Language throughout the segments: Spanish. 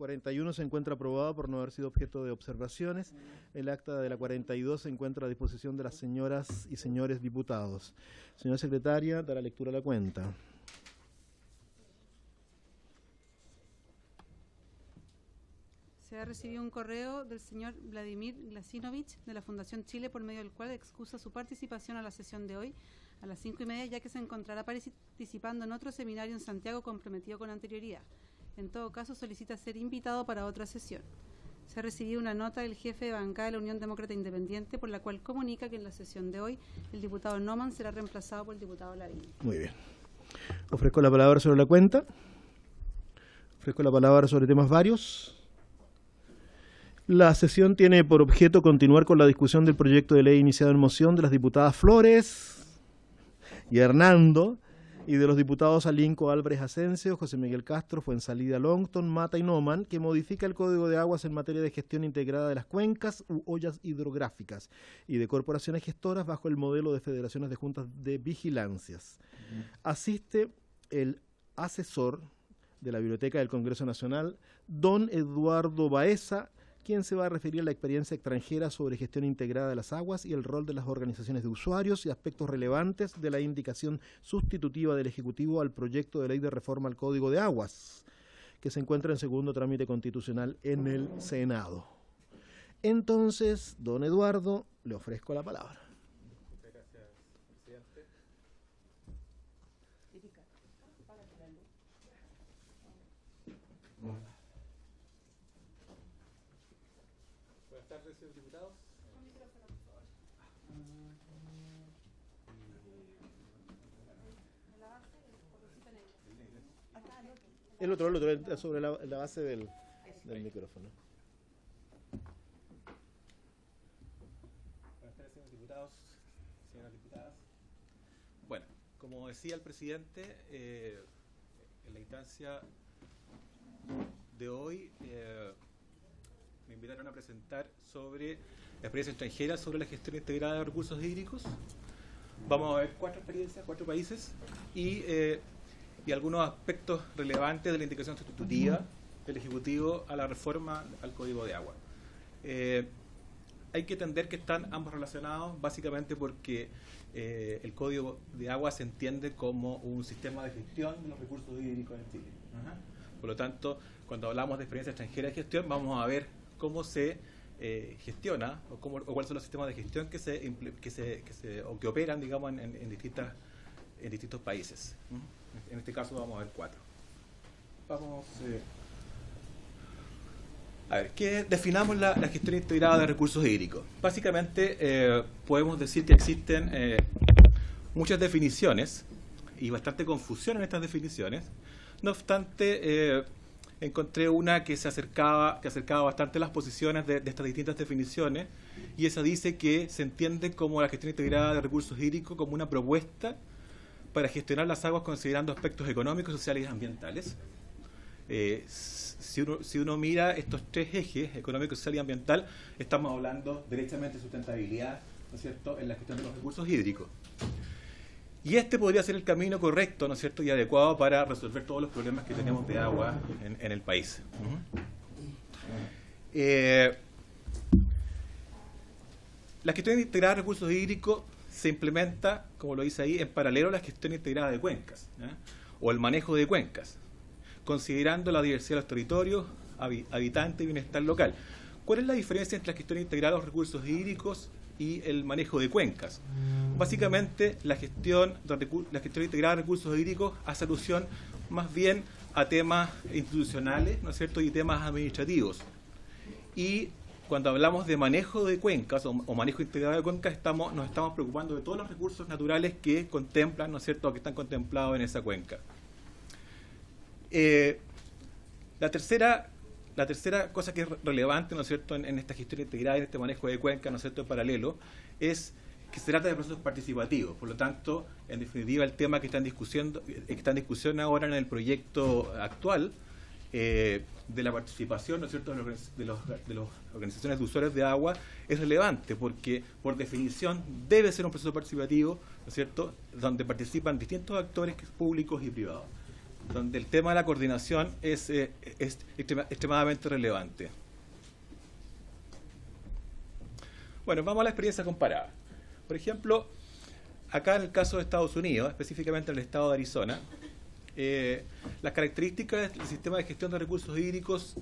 41 se encuentra aprobada por no haber sido objeto de observaciones. El acta de la 42 se encuentra a disposición de las señoras y señores diputados. Señora secretaria, dará lectura a la cuenta. Se ha recibido un correo del señor Vladimir Glasinovich de la Fundación Chile, por medio del cual excusa su participación a la sesión de hoy a las 5:30, ya que se encontrará participando en otro seminario en Santiago comprometido con anterioridad. En todo caso, solicita ser invitado para otra sesión. Se ha recibido una nota del jefe de bancada de la Unión Demócrata Independiente, por la cual comunica que en la sesión de hoy el diputado Noman será reemplazado por el diputado Lavín. Muy bien. Ofrezco la palabra sobre la cuenta. Ofrezco la palabra sobre temas varios. La sesión tiene por objeto continuar con la discusión del proyecto de ley iniciado en moción de las diputadas Flores y Hernando y de los diputados Alinco Álvarez Asensio, José Miguel Castro, Fuensalida Longton, Mata y Noman, que modifica el Código de Aguas en materia de gestión integrada de las cuencas u ollas hidrográficas y de corporaciones gestoras bajo el modelo de federaciones de juntas de vigilancias. Asiste el asesor de la Biblioteca del Congreso Nacional, don Eduardo Baeza, quien se va a referir a la experiencia extranjera sobre gestión integrada de las aguas y el rol de las organizaciones de usuarios y aspectos relevantes de la indicación sustitutiva del Ejecutivo al proyecto de ley de reforma al Código de Aguas, que se encuentra en segundo trámite constitucional en el Senado. Entonces, don Eduardo, le ofrezco la palabra. Muchas gracias, presidente. Buenas tardes, señores diputados. El otro, sobre la base del micrófono. Buenas tardes, señores diputados, señoras diputadas. Bueno, como decía el presidente, en la instancia de hoy me invitaron a presentar sobre la experiencia extranjera sobre la gestión integrada de recursos hídricos. Vamos a ver 4 experiencias, 4 países y algunos aspectos relevantes de la indicación sustitutiva del Ejecutivo a la reforma al Código de Agua. Hay que entender que están ambos relacionados básicamente porque el Código de Agua se entiende como un sistema de gestión de los recursos hídricos en Chile. Por lo tanto, cuando hablamos de experiencia extranjera de gestión, vamos a ver cómo se gestiona o cuáles son los sistemas de gestión que operan, digamos, en distintos países. En este caso vamos a ver 4. Vamos a ver, ¿qué definamos la gestión integrada de recursos hídricos? Básicamente podemos decir que existen muchas definiciones y bastante confusión en estas definiciones. No obstante, encontré una que acercaba bastante las posiciones de estas distintas definiciones, y esa dice que se entiende como la gestión integrada de recursos hídricos como una propuesta para gestionar las aguas considerando aspectos económicos, sociales y ambientales. Si uno mira estos 3 ejes, económico, social y ambiental, estamos hablando derechamente de sustentabilidad, ¿no es cierto?, en la gestión de los recursos hídricos. Y este podría ser el camino correcto, ¿no es cierto?, y adecuado para resolver todos los problemas que tenemos de agua en el país. La gestión integrada de recursos hídricos se implementa, como lo dice ahí, en paralelo a la gestión integrada de cuencas, o el manejo de cuencas, considerando la diversidad de los territorios, habitantes y bienestar local. ¿Cuál es la diferencia entre la gestión integrada de los recursos hídricos y el manejo de cuencas? Básicamente, la gestión integrada de recursos hídricos hace alusión más bien a temas institucionales, ¿no es cierto?, y temas administrativos. Y cuando hablamos de manejo de cuencas o manejo integrado de cuencas, nos estamos preocupando de todos los recursos naturales que contemplan, ¿no es cierto?, que están contemplados en esa cuenca. La tercera cosa que es relevante, ¿no es cierto?, en esta gestión integrada y en este manejo de cuencas, ¿no es cierto?, en paralelo, es que se trata de procesos participativos. Por lo tanto, en definitiva, el tema que está en discusión ahora en el proyecto actual de la participación, ¿no es cierto?, de las organizaciones de usuarios de agua es relevante porque, por definición, debe ser un proceso participativo, ¿no es cierto?, donde participan distintos actores públicos y privados. donde el tema de la coordinación es extremadamente relevante. Bueno, vamos a la experiencia comparada. Por ejemplo, acá en el caso de Estados Unidos, específicamente en el estado de Arizona, las características del sistema de gestión de recursos hídricos,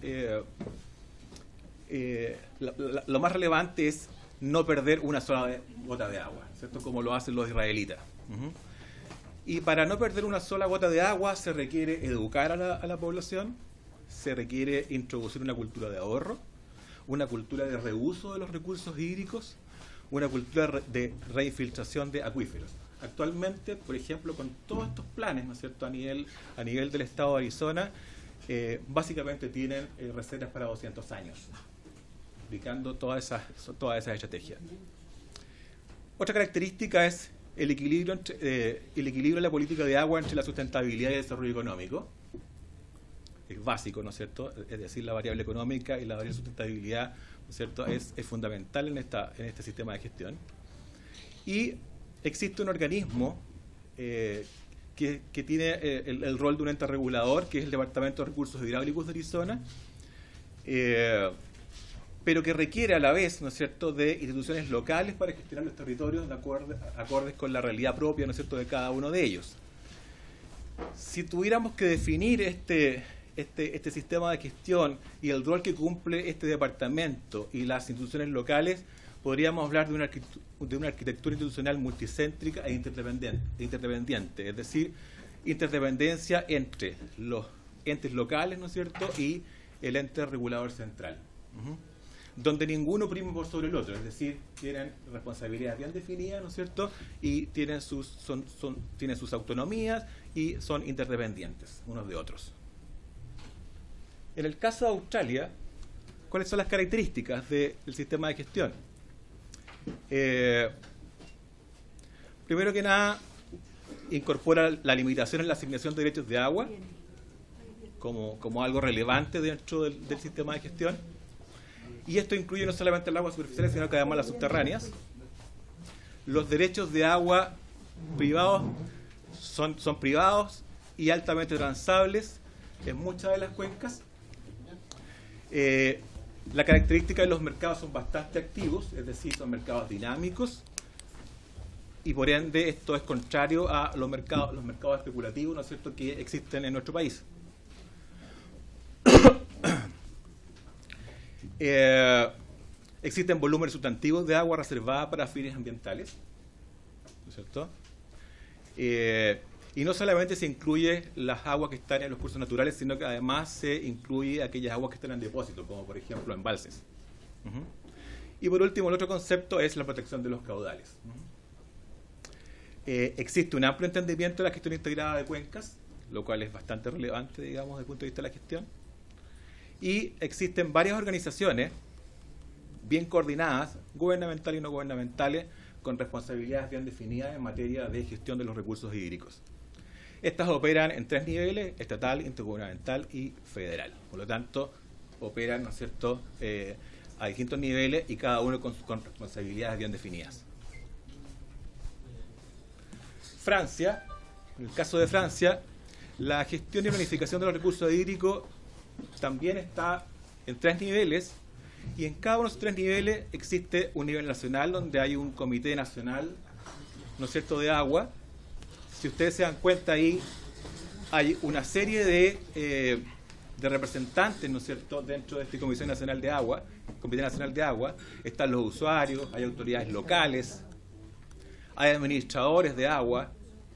lo más relevante es no perder una sola gota de agua, ¿cierto? Como lo hacen los israelitas. Y para no perder una sola gota de agua se requiere educar a la población, se requiere introducir una cultura de ahorro, una cultura de reuso de los recursos hídricos, una cultura de reinfiltración de acuíferos. Actualmente, por ejemplo, con todos estos planes, ¿no es cierto?, a nivel del estado de Arizona, básicamente tienen reservas para 200 años, aplicando todas esas estrategias. Otra característica es el equilibrio de la política de agua entre la sustentabilidad y el desarrollo económico. Es básico, ¿no es cierto? Es decir, la variable económica y la variable sustentabilidad, ¿no es cierto?, es fundamental en este sistema de gestión. Y existe un organismo que tiene el rol de un ente regulador, que es el Departamento de Recursos Hidráulicos de Arizona, pero que requiere a la vez, ¿no es cierto?, de instituciones locales para gestionar los territorios acordes con la realidad propia, ¿no es cierto?, de cada uno de ellos. Si tuviéramos que definir este sistema de gestión y el rol que cumple este departamento y las instituciones locales, podríamos hablar de una arquitectura institucional multicéntrica e interdependiente, es decir, interdependencia entre los entes locales, ¿no es cierto?, y el ente regulador central, donde ninguno prima por sobre el otro, es decir, tienen responsabilidades bien definidas, ¿no es cierto?, y tienen sus autonomías y son interdependientes unos de otros. En el caso de Australia, ¿cuáles son las características del sistema de gestión? Primero que nada, incorpora la limitación en la asignación de derechos de agua como algo relevante dentro del sistema de gestión. Y esto incluye no solamente el agua superficial, sino que además las subterráneas. Los derechos de agua privados son privados y altamente transables en muchas de las cuencas. La característica de los mercados son bastante activos, es decir, son mercados dinámicos, y por ende esto es contrario a los mercados especulativos, ¿no es cierto?, que existen en nuestro país. Existen volúmenes sustantivos de agua reservada para fines ambientales, ¿no es cierto? Y no solamente se incluye las aguas que están en los cursos naturales, sino que además se incluye aquellas aguas que están en depósito, como por ejemplo embalses. Y por último, el otro concepto es la protección de los caudales. Existe un amplio entendimiento de la gestión integrada de cuencas, lo cual es bastante relevante, digamos, desde el punto de vista de la gestión. Y existen varias organizaciones bien coordinadas, gubernamentales y no gubernamentales, con responsabilidades bien definidas en materia de gestión de los recursos hídricos. Estas operan en 3 niveles: estatal, intergubernamental y federal. Por lo tanto, operan, ¿no es cierto?, a distintos niveles y cada uno con responsabilidades bien definidas. Francia, en el caso de Francia, la gestión y planificación de los recursos hídricos también está en 3 niveles, y en cada uno de esos 3 niveles existe un nivel nacional donde hay un comité nacional, ¿no es cierto?, de agua. Si ustedes se dan cuenta, ahí hay una serie de representantes, ¿no es cierto?, dentro de este Comité Nacional de Agua. Están los usuarios, hay autoridades locales, hay administradores de agua,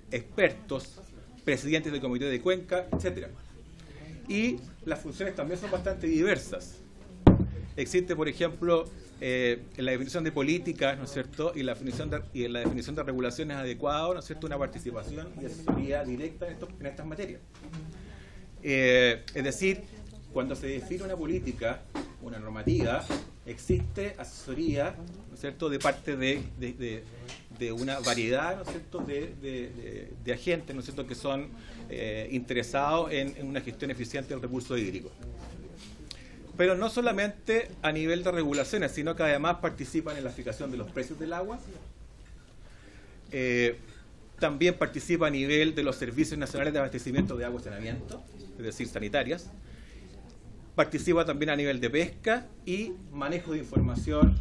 expertos, presidentes del comité de cuenca, etc. Y las funciones también son bastante diversas. Existe, por ejemplo, en la definición de políticas, ¿no es cierto?, y en la definición de regulaciones adecuadas, ¿no es cierto?, una participación y asesoría directa en estas materias. Es decir, cuando se define una política, una normativa, existe asesoría, ¿no es cierto?, de parte de una variedad, ¿no es cierto?, de agentes, ¿no es cierto?, que son interesados en una gestión eficiente del recurso hídrico. Pero no solamente a nivel de regulaciones, sino que además participan en la fijación de los precios del agua, también participa a nivel de los servicios nacionales de abastecimiento de agua y saneamiento, es decir, sanitarias. Participa también a nivel de pesca y manejo de información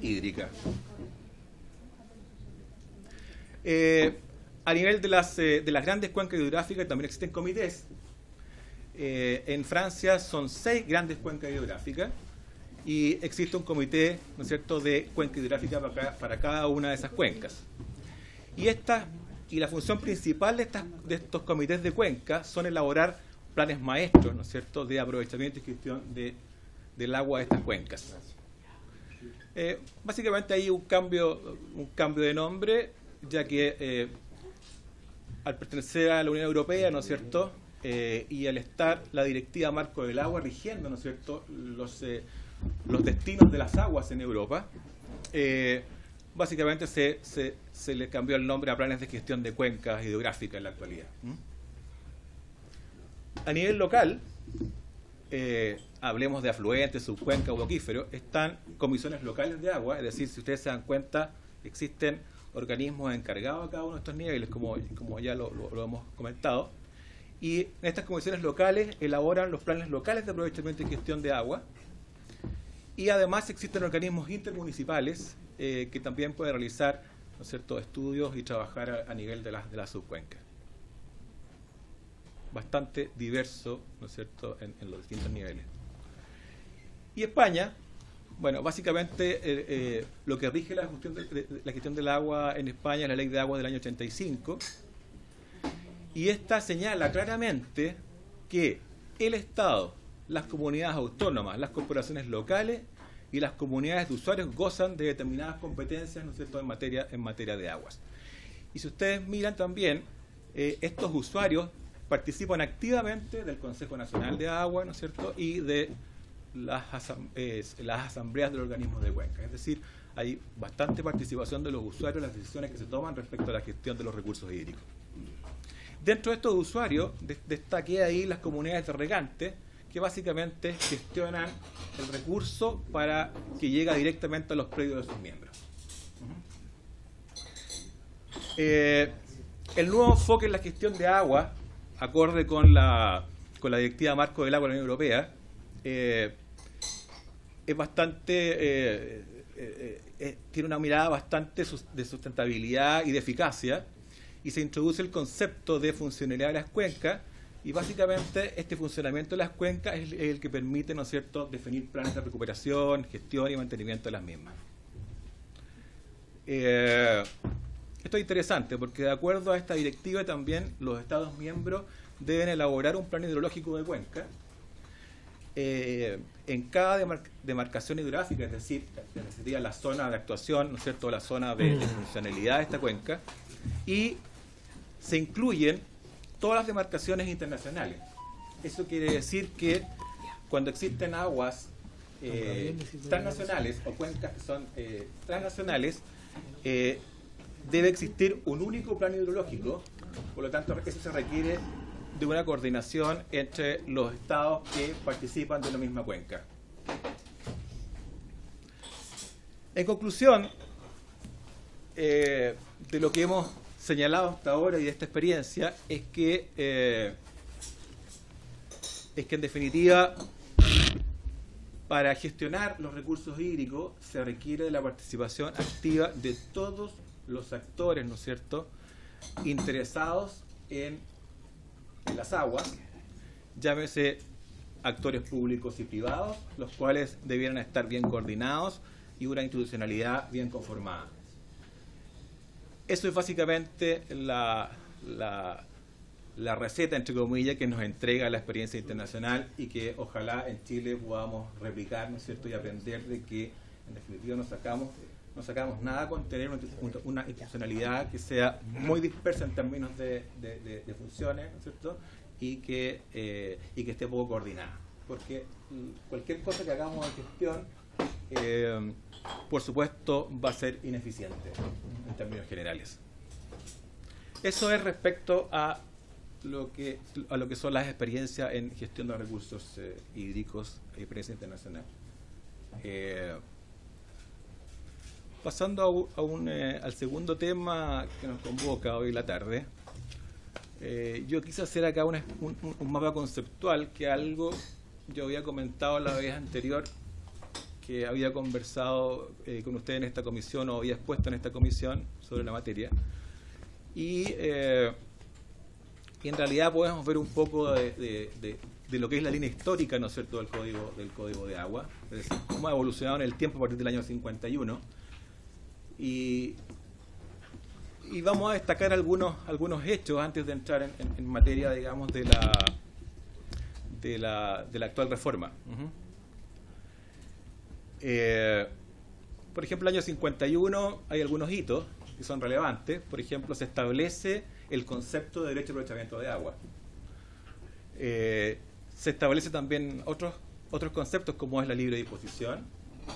hídrica. A nivel de las grandes cuencas hidrográficas también existen comités. En Francia son 6 grandes cuencas hidrográficas y existe un comité, ¿no es cierto?, de cuenca hidrográfica para cada una de esas cuencas. Y la función principal de estos comités de cuenca son elaborar planes maestros, ¿no es cierto?, de aprovechamiento y gestión del agua de estas cuencas. Básicamente hay un cambio de nombre, ya que al pertenecer a la Unión Europea, ¿no es cierto?, y al estar la Directiva Marco del Agua rigiendo, ¿no es cierto?, los destinos de las aguas en Europa, básicamente se le cambió el nombre a planes de gestión de cuencas hidrográficas en la actualidad. A nivel local, hablemos de afluentes, subcuencas o acuíferos, están comisiones locales de agua, es decir, si ustedes se dan cuenta, existen organismos encargados a cada uno de estos niveles, como ya lo hemos comentado, y en estas comisiones locales elaboran los planes locales de aprovechamiento y gestión de agua, y además existen organismos intermunicipales que también pueden realizar, ¿no es cierto?, estudios y trabajar a nivel de las subcuencas. Bastante diverso, ¿no es cierto?, en los distintos niveles. Y España, bueno, básicamente lo que rige la gestión del agua en España es la Ley de Aguas del año 85, y esta señala claramente que el Estado, las comunidades autónomas, las corporaciones locales y las comunidades de usuarios gozan de determinadas competencias, ¿no es cierto?, en materia de aguas. Y si ustedes miran también, estos usuarios participan activamente del Consejo Nacional de Agua, ¿no es cierto?, y de las asambleas de los organismos de cuenca. Es decir, hay bastante participación de los usuarios en las decisiones que se toman respecto a la gestión de los recursos hídricos. Dentro de estos usuarios, destaqué ahí las comunidades de regantes, que básicamente gestionan el recurso para que llegue directamente a los predios de sus miembros. El nuevo enfoque en la gestión de agua, acorde con la Directiva Marco del Agua de la Unión Europea, es bastante tiene una mirada bastante de sustentabilidad y de eficacia, y se introduce el concepto de funcionalidad de las cuencas, y básicamente este funcionamiento de las cuencas es el que permite, ¿no es cierto?, definir planes de recuperación, gestión y mantenimiento de las mismas. Esto es interesante porque, de acuerdo a esta directiva, también los Estados miembros deben elaborar un plan hidrológico de cuenca en cada demarcación hidrográfica, es decir, sería la zona de actuación, ¿no es cierto?, la zona de funcionalidad de esta cuenca, y se incluyen todas las demarcaciones internacionales. Eso quiere decir que cuando existen aguas transnacionales o cuencas que son transnacionales, debe existir un único plan hidrológico. Por lo tanto, eso se requiere de una coordinación entre los estados que participan de la misma cuenca. En conclusión, de lo que hemos señalado hasta ahora y de esta experiencia, es que en definitiva, para gestionar los recursos hídricos se requiere de la participación activa de todos los actores, ¿no es cierto?, interesados en las aguas, llámese actores públicos y privados, los cuales debieran estar bien coordinados y una institucionalidad bien conformada. Eso es básicamente la receta, entre comillas, que nos entrega la experiencia internacional y que ojalá en Chile podamos replicar, ¿no es cierto?, y aprender de que en definitiva no sacamos nada con tener una institucionalidad que sea muy dispersa en términos de funciones, ¿no es cierto?, y que esté poco coordinada. Porque cualquier cosa que hagamos en gestión, por supuesto, va a ser ineficiente en términos generales. Eso es respecto a lo que son las experiencias en gestión de recursos hídricos y experiencia internacional. pasando al segundo tema que nos convoca hoy la tarde, yo quise hacer acá un mapa conceptual, que algo yo había comentado la vez anterior, que había conversado con ustedes en esta comisión, o había expuesto en esta comisión sobre la materia. Y en realidad podemos ver un poco de lo que es la línea histórica, ¿no es cierto?, del Código de Agua, es decir, cómo ha evolucionado en el tiempo a partir del año 51. Y vamos a destacar algunos hechos antes de entrar en materia, digamos, de la actual reforma. Por ejemplo, el año 51 hay algunos hitos que son relevantes. Por ejemplo, se establece el concepto de derecho de aprovechamiento de agua. Se establece también otros conceptos, como es la libre disposición,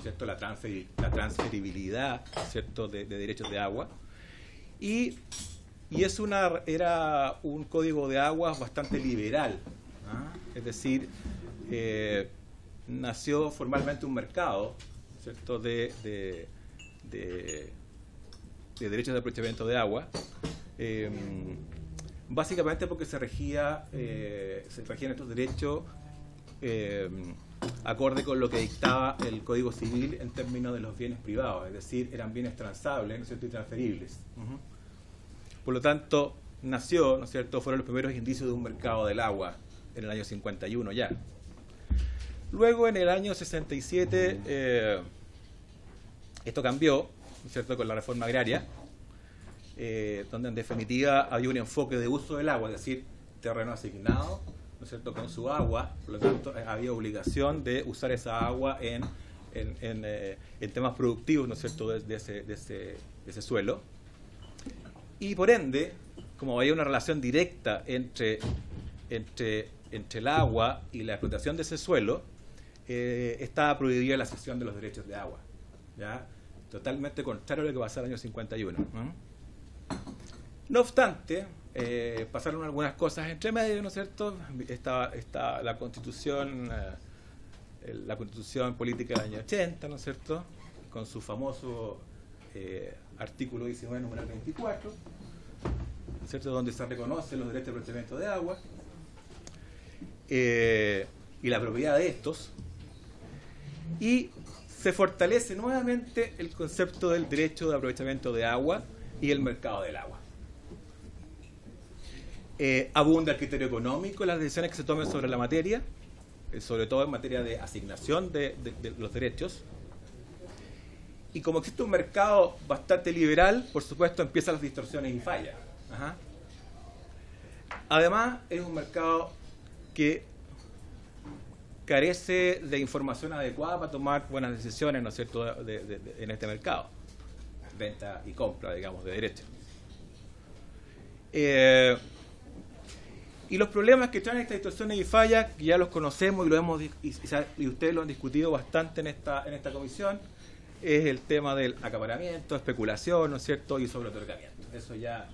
¿cierto?, la transferibilidad, ¿cierto?, de derechos de agua. Y era un código de aguas bastante liberal, ¿ah? Es decir, nació formalmente un mercado, ¿cierto?, de derechos de aprovechamiento de agua, básicamente porque se regían estos derechos acorde con lo que dictaba el Código Civil en términos de los bienes privados, es decir, eran bienes transables, ¿no es cierto?, y transferibles. Por lo tanto, nació, ¿no es cierto?, fueron los primeros indicios de un mercado del agua en el año 51 ya. Luego, en el año 67, esto cambió, ¿no es cierto?, con la reforma agraria, donde en definitiva había un enfoque de uso del agua, es decir, terreno asignado, ¿no es cierto?, con su agua, por lo tanto había obligación de usar esa agua en temas productivos, ¿no es cierto?, de ese suelo. Y por ende, como había una relación directa entre el agua y la explotación de ese suelo, estaba prohibida la cesión de los derechos de agua, ¿ya? Totalmente contrario a lo que pasó en el año 51, ¿no? No obstante, pasaron algunas cosas entre medio, ¿no es cierto? Está la Constitución política del año 80, ¿no es cierto?, con su famoso artículo 19, número 24, ¿no es cierto?, donde se reconocen los derechos de aprovechamiento de agua y la propiedad de estos, y se fortalece nuevamente el concepto del derecho de aprovechamiento de agua y el mercado del agua. Abunda el criterio económico en las decisiones que se tomen sobre la materia, sobre todo en materia de asignación de los derechos. Y como existe un mercado bastante liberal, por supuesto, empiezan las distorsiones y fallas. Ajá. Además, es un mercado que carece de información adecuada para tomar buenas decisiones, ¿no es cierto?, en este mercado. Venta y compra, digamos, de derechos. Y los problemas que traen estas distorsiones y fallas, que ya los conocemos y ustedes lo han discutido bastante en esta comisión, es el tema del acaparamiento, especulación, ¿no es cierto?, y sobreotorgamiento. Eso ya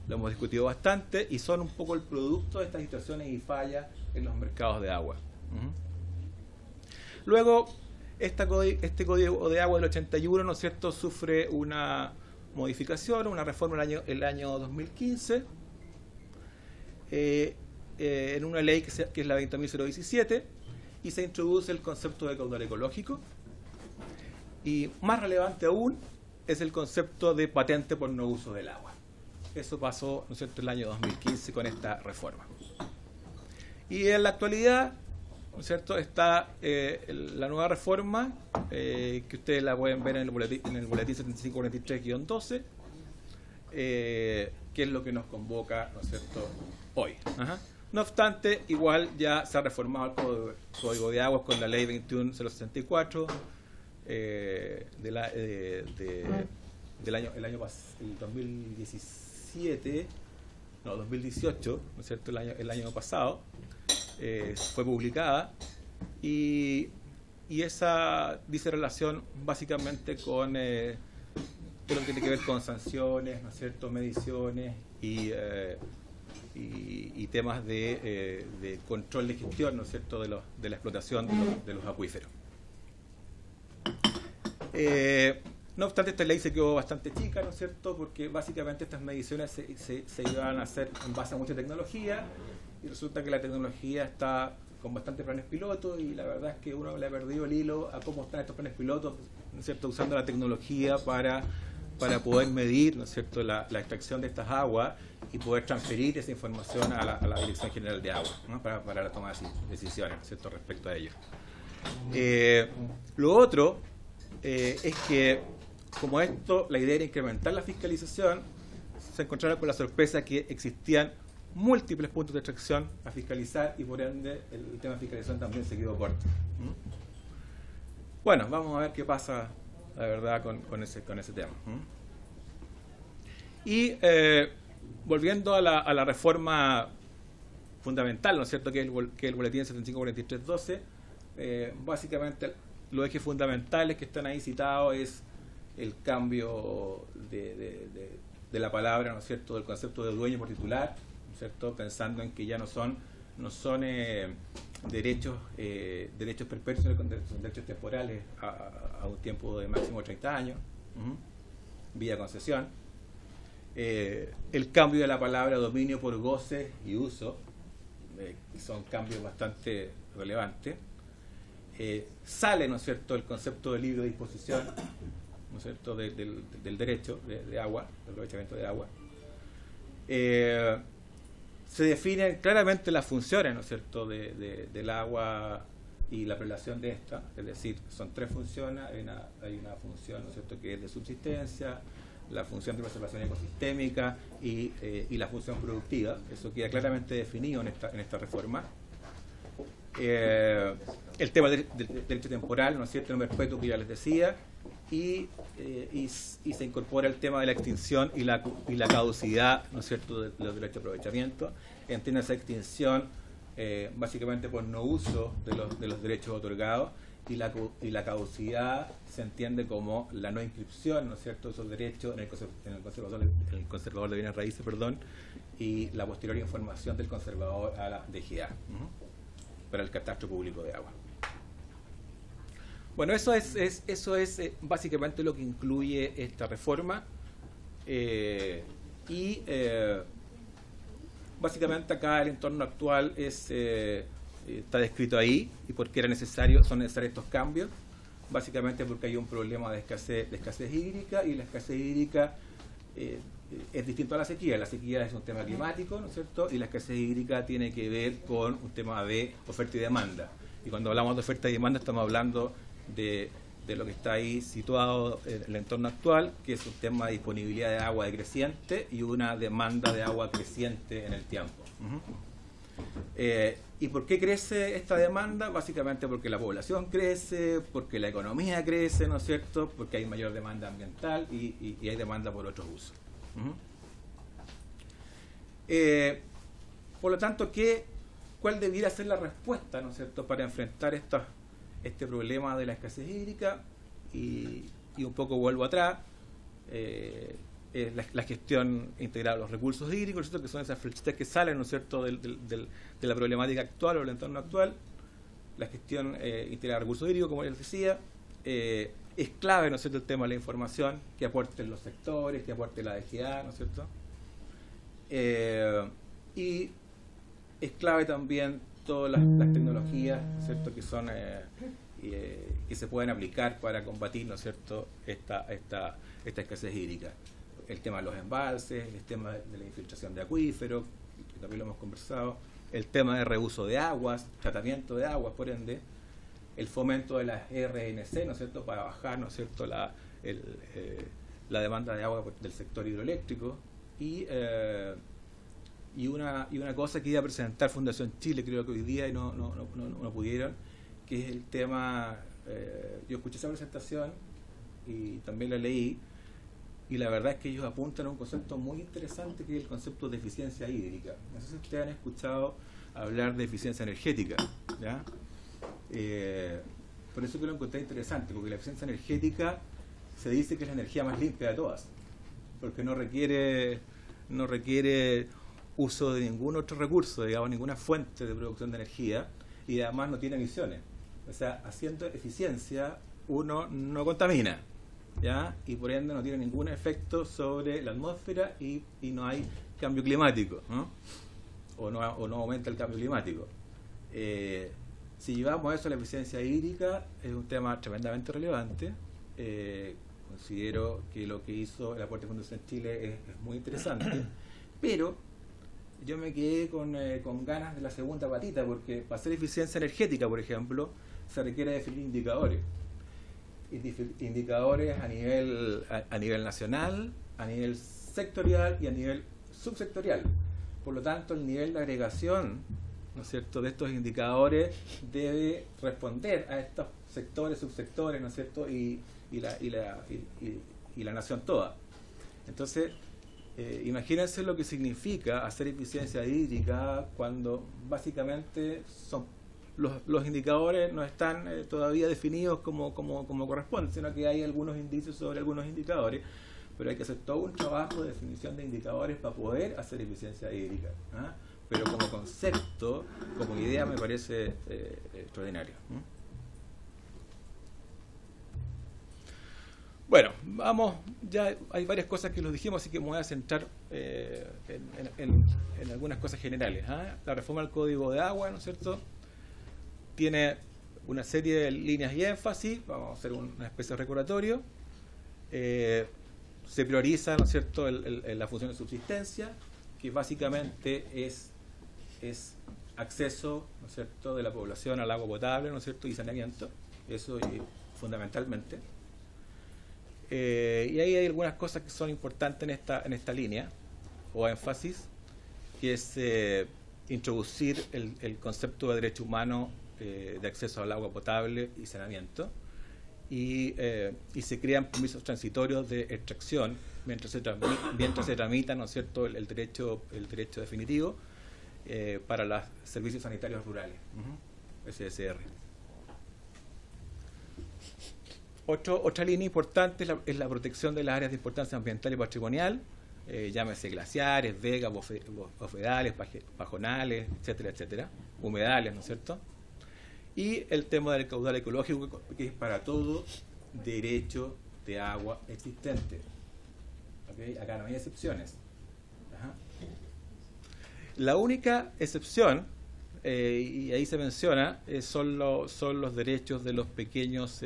lo hemos discutido bastante y son un poco el producto de estas distorsiones y fallas en los mercados de agua. Luego, este Código de Agua del 81, ¿no es cierto?, sufre una modificación, una reforma el año 2015, en una ley que es la 20.017, y se introduce el concepto de caudal ecológico, y más relevante aún es el concepto de patente por no uso del agua. Eso pasó, ¿no es cierto?, el año 2015 con esta reforma. Y en la actualidad, ¿no es cierto?, está la nueva reforma, que ustedes la pueden ver en el boletín 7543-12, que es lo que nos convoca, ¿no es cierto?, hoy. Ajá. No obstante, igual ya se ha reformado el Código de Aguas con la Ley 21.064 del año 2018, ¿no es cierto?, el año pasado, fue publicada, y esa dice relación básicamente con todo lo que tiene que ver con sanciones, ¿no es cierto?, mediciones y temas de control de gestión, ¿no es cierto?, de la explotación de los acuíferos. No obstante, esta ley se quedó bastante chica, ¿no es cierto?, porque básicamente estas mediciones se iban a hacer en base a mucha tecnología, y resulta que la tecnología está con bastantes planes pilotos, y la verdad es que uno le ha perdido el hilo a cómo están estos planes pilotos, ¿no es cierto?, usando la tecnología para poder medir, ¿no es cierto?, la extracción de estas aguas y poder transferir esa información a la Dirección General de Agua, ¿no?, para la toma de decisiones, ¿no es cierto?, respecto a ello. Lo otro es que, como esto, la idea era incrementar la fiscalización, se encontraron con la sorpresa que existían múltiples puntos de extracción a fiscalizar, y por ende el tema de fiscalización también se quedó corto. Bueno, vamos a ver qué pasa, la verdad, con ese tema. Y volviendo a la reforma fundamental, ¿no es cierto?, que es el boletín 754312, básicamente los ejes fundamentales que están ahí citados es el cambio de la palabra, ¿no es cierto?, del concepto de dueño por titular, ¿no es cierto?, pensando en que ya no son derechos perpetuos, son derechos temporales a un tiempo de máximo 30 años, vía concesión. El cambio de la palabra dominio por goce y uso, son cambios bastante relevantes. Sale, ¿no es cierto?, el concepto de libre disposición, ¿no es cierto?, del derecho de agua, del aprovechamiento de agua. Se definen claramente las funciones, ¿no es cierto?, del agua y la prelación de esta, es decir, son tres funciones. Hay una función, ¿no es cierto?, que es de subsistencia, la función de preservación ecosistémica y la función productiva. Eso queda claramente definido en esta reforma. El tema del derecho temporal, ¿no es cierto?, el perpetuo, que ya les decía, y se incorpora el tema de la extinción y la caducidad, ¿no es cierto?, de los derechos de aprovechamiento. Entiende esa extinción básicamente por no uso de los derechos otorgados, y la caducidad se entiende como la no inscripción, ¿no es cierto?, de esos derechos en el conservador de bienes raíces, y la posterior información del conservador a la DGA, para el catastro público de agua. Bueno, eso es básicamente lo que incluye esta reforma, básicamente acá el entorno actual está descrito ahí, y por qué son necesarios estos cambios. Básicamente porque hay un problema de escasez hídrica, y la escasez hídrica es distinto a la sequía. La sequía es un tema climático, ¿no es cierto?, y la escasez hídrica tiene que ver con un tema de oferta y demanda. Y cuando hablamos de oferta y demanda estamos hablando de lo que está ahí situado en el entorno actual, que es un tema de disponibilidad de agua decreciente y una demanda de agua creciente en el tiempo. ¿Y por qué crece esta demanda? Básicamente porque la población crece, porque la economía crece, ¿no es cierto?, porque hay mayor demanda ambiental y hay demanda por otros usos. Por lo tanto, ¿cuál debiera ser la respuesta, ¿no es cierto?, para enfrentar este problema de la escasez hídrica? Y un poco vuelvo atrás, la gestión integrada de los recursos hídricos, ¿no es cierto?, que son esas flechitas que salen, ¿no es cierto?, de la problemática actual o del entorno actual. La gestión integrada de recursos hídricos, como les decía, es clave, ¿no es cierto?, el tema de la información que aporten los sectores, que aporte la DGA, ¿no es cierto?, y es clave también todas las tecnologías, ¿no es cierto?, que son que se pueden aplicar para combatir, ¿no es cierto?, esta escasez hídrica. El tema de los embalses, el tema de la infiltración de acuíferos, que también lo hemos conversado, el tema de reuso de aguas, tratamiento de aguas, por ende, el fomento de las RNC, ¿no es cierto?, para bajar, ¿no es cierto?, la demanda de agua del sector hidroeléctrico, y una cosa que iba a presentar Fundación Chile, creo que hoy día, y no pudieron, que es el tema, yo escuché esa presentación y también la leí, y la verdad es que ellos apuntan a un concepto muy interesante, que es el concepto de eficiencia hídrica. No sé si ustedes han escuchado hablar de eficiencia energética, ¿ya? Por eso que lo encontré interesante, porque la eficiencia energética se dice que es la energía más limpia de todas, porque no requiere uso de ningún otro recurso, digamos, ninguna fuente de producción de energía, y además no tiene emisiones. O sea, haciendo eficiencia uno no contamina, ¿ya? Y por ende no tiene ningún efecto sobre la atmósfera y no hay cambio climático, ¿no? O no aumenta el cambio climático. Si llevamos eso a la eficiencia hídrica, es un tema tremendamente relevante. Considero que lo que hizo el aporte de Fundación Chile es muy interesante, pero yo me quedé con ganas de la segunda patita, porque para hacer eficiencia energética, por ejemplo, se requiere definir indicadores. Indicadores a nivel nacional, a nivel sectorial y a nivel subsectorial. Por lo tanto, el nivel de agregación, ¿no es cierto?, de estos indicadores debe responder a estos sectores, subsectores, ¿no es cierto?, y la nación toda. Entonces, imagínense lo que significa hacer eficiencia hídrica cuando básicamente los indicadores no están todavía definidos como corresponde, sino que hay algunos indicios sobre algunos indicadores, pero hay que hacer todo un trabajo de definición de indicadores para poder hacer eficiencia hídrica, ¿ah? Pero como concepto, como idea, me parece extraordinario. Bueno, vamos, ya hay varias cosas que los dijimos, así que me voy a centrar en algunas cosas generales, ¿ah? La reforma del Código de Agua, ¿no es cierto?, tiene una serie de líneas y énfasis. Vamos a hacer una especie de recordatorio. Se prioriza, ¿no es cierto?, la función de subsistencia, que básicamente es acceso, ¿no es cierto?, de la población al agua potable, ¿no es cierto?, y saneamiento. Eso fundamentalmente. Y ahí hay algunas cosas que son importantes en esta línea, o énfasis, que es introducir el concepto de derecho humano de acceso al agua potable y saneamiento, y se crean permisos transitorios de extracción mientras se tramita, ¿no es cierto?, el derecho definitivo para los servicios sanitarios rurales, SSR. Otra línea importante es la protección de las áreas de importancia ambiental y patrimonial, llámese glaciares, vegas, bofedales, pajonales, etcétera, etcétera, humedales, ¿no es cierto? Y el tema del caudal ecológico, que es para todo derecho de agua existente. ¿Okay? Acá no hay excepciones. Ajá. La única excepción, y ahí se menciona, son los derechos de los pequeños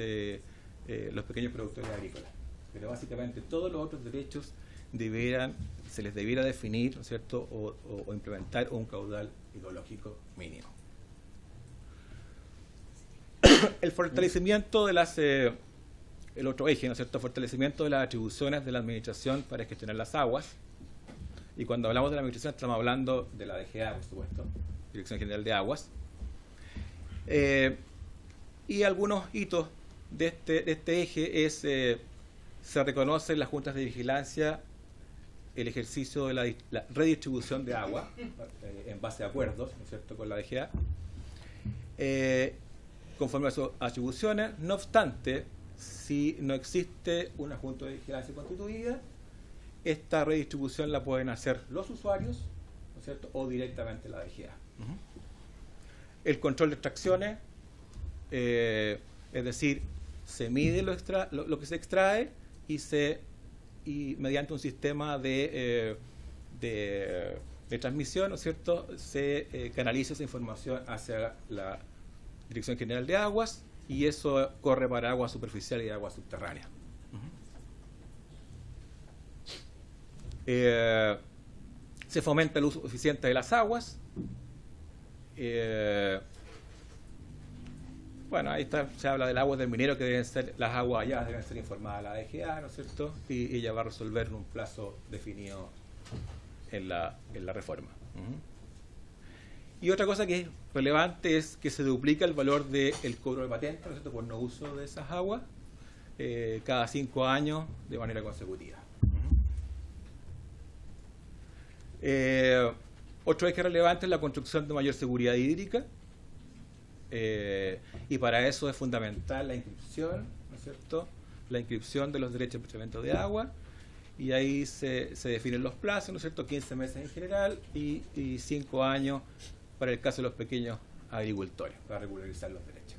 productores agrícolas. Pero básicamente todos los otros derechos se les debiera definir, ¿no es cierto?, o implementar un caudal ecológico mínimo. El fortalecimiento de el otro eje, ¿no es cierto?, fortalecimiento de las atribuciones de la administración para gestionar las aguas. Y cuando hablamos de la administración estamos hablando de la DGA, por supuesto, Dirección General de Aguas. Y algunos hitos de este eje se reconocen las juntas de vigilancia el ejercicio de la redistribución de agua en base a acuerdos, ¿no es cierto?, con la DGA. Conforme a sus atribuciones. No obstante, si no existe una junta de vigilancia constituida, esta redistribución la pueden hacer los usuarios, ¿no es cierto?, o directamente la DGA. El control de extracciones, es decir, se mide lo que se extrae y mediante un sistema de transmisión, ¿no es cierto?, se canaliza esa información hacia la Dirección General de Aguas, y eso corre para agua superficial y agua subterránea. Se fomenta el uso eficiente de las aguas. Bueno, ahí se habla del agua del minero, que las aguas allá deben ser informadas a la DGA, ¿no es cierto?, y ella va a resolver en un plazo definido en la reforma. Y otra cosa que es relevante es que se duplica el valor del cobro de patente, ¿no es cierto?, por no uso de esas aguas, cada 5 años de manera consecutiva. Otro eje relevante es la construcción de mayor seguridad hídrica, y para eso es fundamental la inscripción, ¿no es cierto?, la inscripción de los derechos de aprovechamiento de agua, y ahí se definen los plazos, ¿no es cierto?, 15 meses en general y 5 años para el caso de los pequeños agricultores, para regularizar los derechos.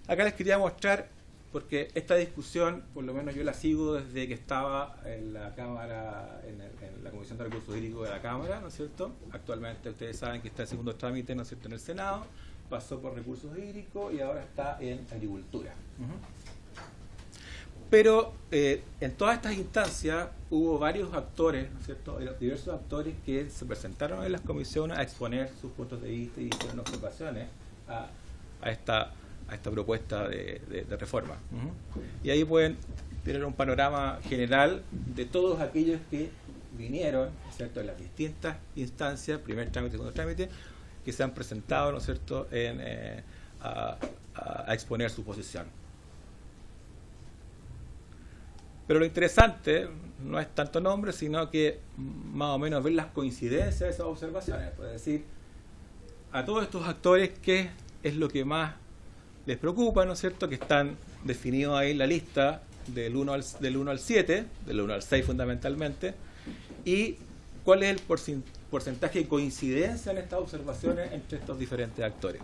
Acá les quería mostrar porque esta discusión, por lo menos yo la sigo desde que estaba en la Cámara, en la Comisión de Recursos Hídricos de la Cámara, ¿no es cierto? Actualmente ustedes saben que está en segundo trámite, ¿no es cierto?, en el Senado, pasó por Recursos Hídricos y ahora está en Agricultura. Pero en todas estas instancias hubo varios actores, ¿no es cierto?, diversos actores que se presentaron en las comisiones a exponer sus puntos de vista y hicieron observaciones a esta propuesta de reforma. Y ahí pueden tener un panorama general de todos aquellos que vinieron, ¿no es cierto?, en las distintas instancias, primer trámite, segundo trámite, que se han presentado, ¿no es cierto?, a exponer su posición. Pero lo interesante no es tanto nombre, sino que más o menos ver las coincidencias de esas observaciones. Es decir, a todos estos actores, ¿qué es lo que más les preocupa, ¿no es cierto?, que están definidos ahí en la lista del 1 al 7, del 1 al 6 fundamentalmente, y cuál es el porcentaje de coincidencia en estas observaciones entre estos diferentes actores.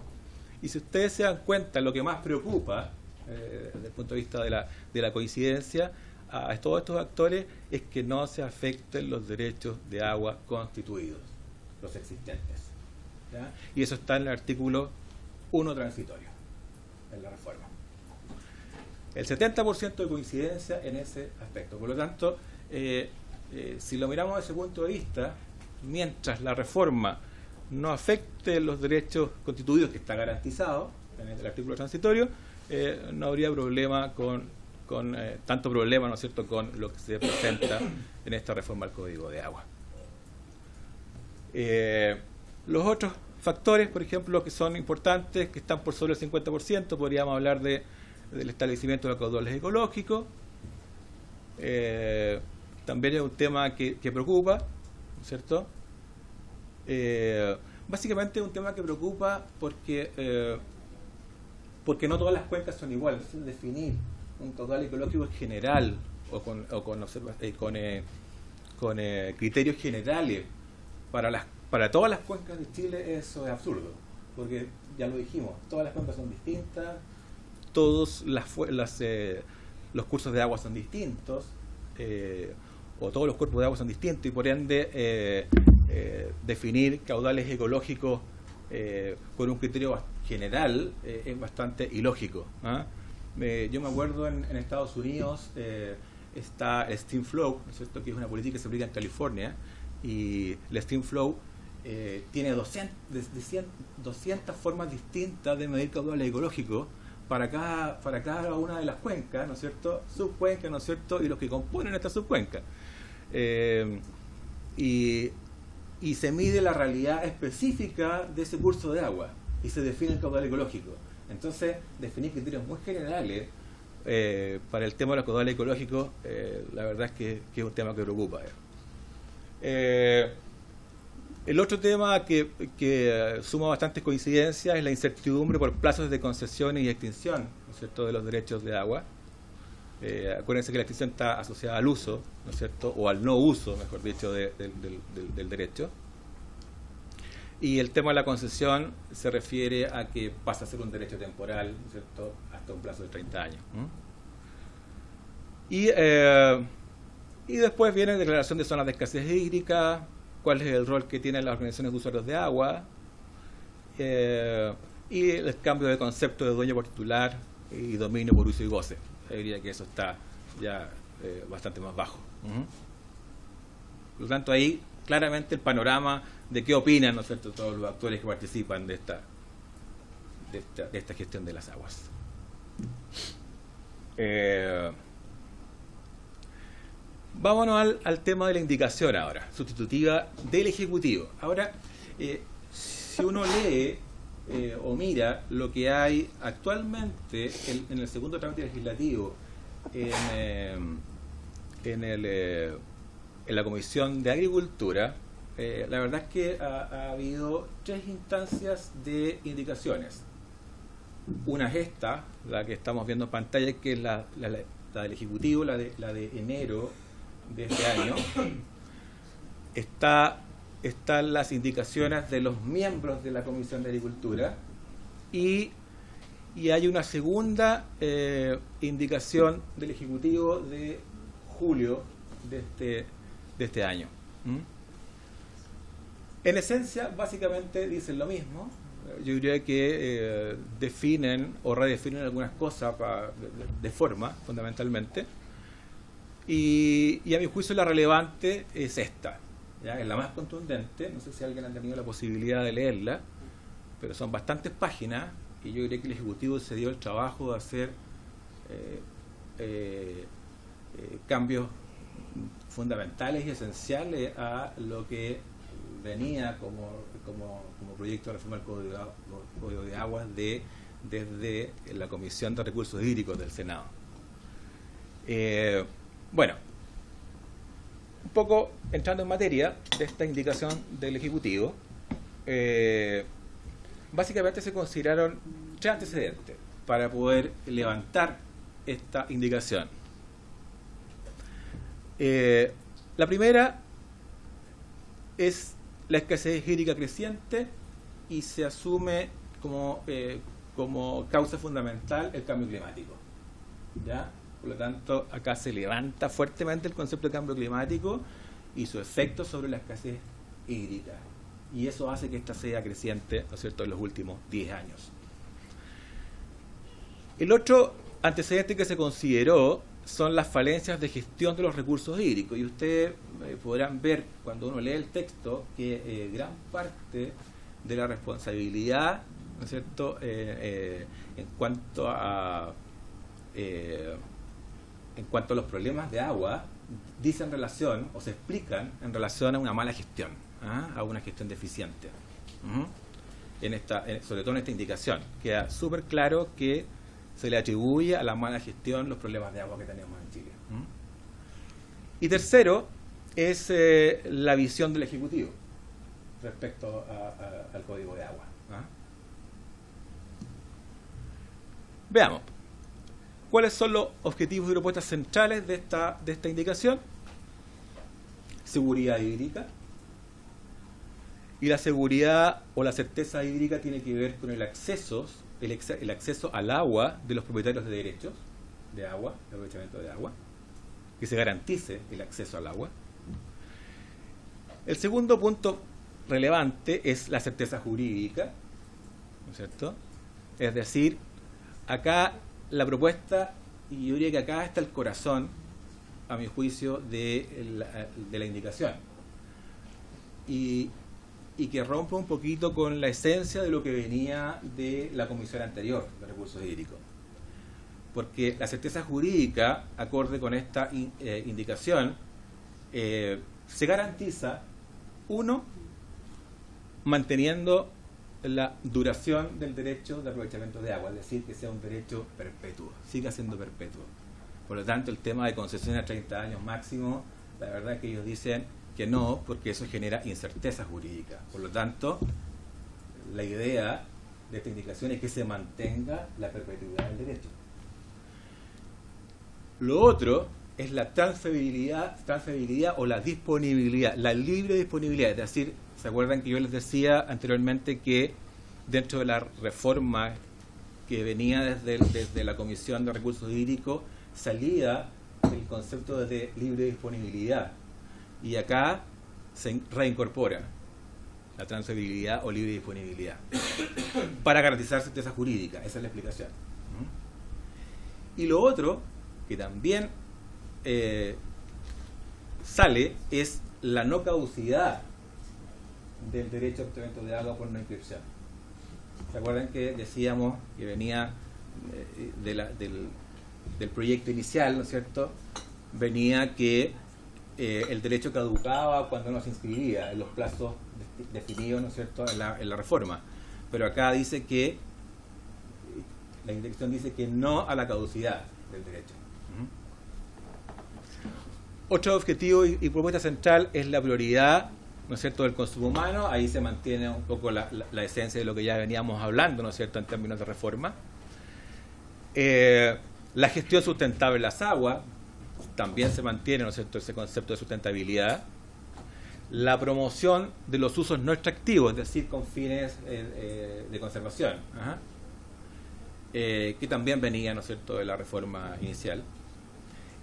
Y si ustedes se dan cuenta, lo que más preocupa desde el punto de vista de la coincidencia a todos estos actores es que no se afecten los derechos de agua constituidos, los existentes, ¿ya? Y eso está en el artículo 1 transitorio, en la reforma. El 70% de coincidencia en ese aspecto. Por lo tanto, si lo miramos desde ese punto de vista, mientras la reforma no afecte los derechos constituidos, que está garantizado en el artículo transitorio, no habría problema tanto problema, ¿no es cierto?, con lo que se presenta en esta reforma al Código de Agua. Los otros factores, por ejemplo, que son importantes, que están por sobre el 50%, podríamos hablar del establecimiento de los caudales ecológicos. También es un tema que preocupa, ¿no es cierto? Básicamente es un tema que preocupa porque no todas las cuencas son iguales. Es definir un caudal ecológico general o con criterios generales para todas las cuencas de Chile, eso es absurdo, porque ya lo dijimos, todas las cuencas son distintas, todos los cursos de agua son distintos, o todos los cuerpos de agua son distintos, y por ende definir caudales ecológicos con un criterio general es bastante ilógico, ¿eh? Yo me acuerdo en Estados Unidos está el Steam Flow, ¿no es cierto?, que es una política que se aplica en California, y el Steam Flow tiene 200 formas distintas de medir caudales ecológicos para cada una de las cuencas, ¿no es cierto?, subcuencas, ¿no es cierto?, y los que componen esta subcuenca. Y se mide la realidad específica de ese curso de agua y se define el caudal ecológico. Entonces, definir criterios muy generales para el tema de los caudales ecológicos, la verdad es que es un tema que preocupa. El otro tema que suma bastantes coincidencias es la incertidumbre por plazos de concesión y extinción, ¿no es cierto?, de los derechos de agua. Acuérdense que la extinción está asociada al uso, ¿no es cierto?, o al no uso, mejor dicho, del derecho. Y el tema de la concesión se refiere a que pasa a ser un derecho temporal, ¿no es cierto?, hasta un plazo de 30 años. Y después viene la declaración de zonas de escasez hídrica, cuál es el rol que tienen las organizaciones de usuarios de agua, y el cambio de concepto de dueño por titular y dominio por uso y goce. Yo diría que eso está ya bastante más bajo. Por lo tanto, ahí claramente el panorama de qué opinan, ¿no es cierto?, todos los actores que participan de esta gestión de las aguas. Vámonos al tema de la indicación ahora, sustitutiva del Ejecutivo. Ahora, si uno lee o mira lo que hay actualmente en el segundo trámite legislativo en la Comisión de Agricultura, la verdad es que ha habido 3 instancias de indicaciones. Una es esta, la que estamos viendo en pantalla, que es la del Ejecutivo, la de enero de este año. Están las indicaciones de los miembros de la Comisión de Agricultura y y hay una segunda indicación del Ejecutivo de julio de este año. En esencia, básicamente dicen lo mismo. Yo diría que definen o redefinen algunas cosas de forma, fundamentalmente. Y a mi juicio la relevante es esta, ¿ya? Es la más contundente. No sé si alguien ha tenido la posibilidad de leerla, pero son bastantes páginas y yo diría que el Ejecutivo se dio el trabajo de hacer cambios fundamentales y esenciales a lo que venía como proyecto de reforma del Código de Aguas desde la Comisión de Recursos Hídricos del Senado. Bueno, un poco entrando en materia de esta indicación del Ejecutivo, básicamente se consideraron 3 antecedentes para poder levantar esta indicación. La primera es la escasez hídrica creciente y se asume como causa fundamental el cambio climático, ¿ya? Por lo tanto, acá se levanta fuertemente el concepto de cambio climático y su efecto sobre la escasez hídrica. Y eso hace que esta sea creciente, ¿no es cierto?, en los últimos 10 años. El otro antecedente que se consideró son las falencias de gestión de los recursos hídricos. Y ustedes podrán ver, cuando uno lee el texto, que gran parte de la responsabilidad, ¿no es cierto?, en cuanto a los problemas de agua, dice en relación, o se explican en relación a una mala gestión, a una gestión deficiente. Sobre todo en esta indicación, queda súper claro que se le atribuye a la mala gestión los problemas de agua que tenemos en Chile. Y tercero, es la visión del Ejecutivo respecto al Código de Agua. Veamos. ¿Cuáles son los objetivos y propuestas centrales de esta indicación? Seguridad hídrica. Y la seguridad o la certeza hídrica tiene que ver con el acceso al agua de los propietarios de derechos de agua, de aprovechamiento de agua, que se garantice el acceso al agua. El segundo punto relevante es la certeza jurídica, ¿no es cierto? Es decir, acá la propuesta, y yo diría que acá está el corazón, a mi juicio, de la indicación. Y que rompe un poquito con la esencia de lo que venía de la comisión anterior de recursos hídricos. Porque la certeza jurídica, acorde con esta indicación, se garantiza, uno, manteniendo la duración del derecho de aprovechamiento de agua, es decir, que sea un derecho perpetuo, siga siendo perpetuo. Por lo tanto, el tema de concesiones a 30 años máximo, la verdad es que ellos dicen que no, porque eso genera incerteza jurídica. Por lo tanto, la idea de esta indicación es que se mantenga la perpetuidad del derecho. Lo otro es la transferibilidad o la disponibilidad, la libre disponibilidad. Es decir, ¿se acuerdan que yo les decía anteriormente que dentro de la reforma que venía desde la Comisión de Recursos Hídricos salía el concepto de libre disponibilidad? Y acá se reincorpora la transferibilidad o libre disponibilidad para garantizar certeza jurídica. Esa es la explicación. Y lo otro, que también sale, es la no caducidad del derecho a obtenimiento de agua por no inscripción. ¿Se acuerdan que decíamos que venía del proyecto inicial, ¿no es cierto? Venía que el derecho caducaba cuando no se inscribía en los plazos definidos, ¿no es cierto?, en la reforma. Pero acá dice que la indicación dice que no a la caducidad del derecho. Otro objetivo y propuesta central es la prioridad, ¿no es cierto?, del consumo humano. Ahí se mantiene un poco la esencia de lo que ya veníamos hablando, ¿no es cierto?, en términos de reforma. La gestión sustentable de las aguas también se mantiene, ¿no es cierto?, ese concepto de sustentabilidad. La promoción de los usos no extractivos, es decir, con fines de conservación. que también venía, ¿no es cierto?, de la reforma inicial.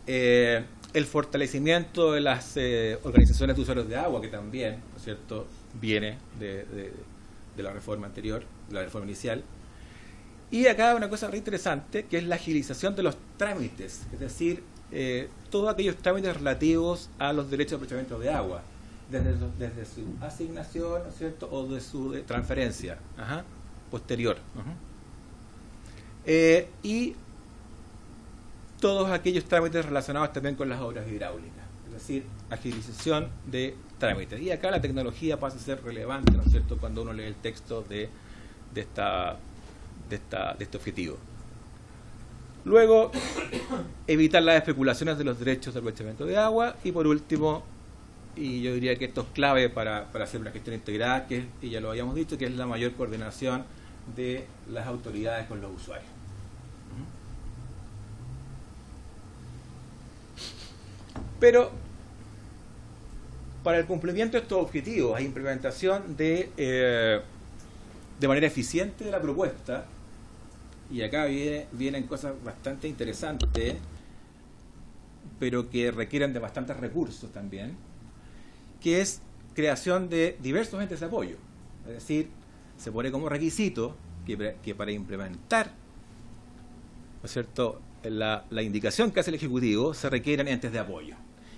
El fortalecimiento de las organizaciones de usuarios de agua, que también, ¿no es cierto?, viene de la reforma anterior, de la reforma inicial. Y acá una cosa muy interesante, que es la agilización de los trámites, es decir, todos aquellos trámites relativos a los derechos de aprovechamiento de agua, desde su asignación, ¿no es cierto?, o de su transferencia posterior. Y todos aquellos trámites relacionados también con las obras hidráulicas, es decir, agilización de trámites. Y acá la tecnología pasa a ser relevante, ¿no es cierto?, cuando uno lee el texto de este objetivo. Luego, evitar las especulaciones de los derechos de aprovechamiento de agua. Y por último, y yo diría que esto es clave para hacer una gestión integrada, que y ya lo habíamos dicho, que es la mayor coordinación de las autoridades con los usuarios. Pero para el cumplimiento de estos objetivos e implementación de manera eficiente de la propuesta, y acá vienen cosas bastante interesantes, pero que requieren de bastantes recursos también, que es creación de diversos entes de apoyo. Es decir, se pone como requisito que para implementar, ¿no es cierto?, la indicación que hace el Ejecutivo, se requieren entes de apoyo.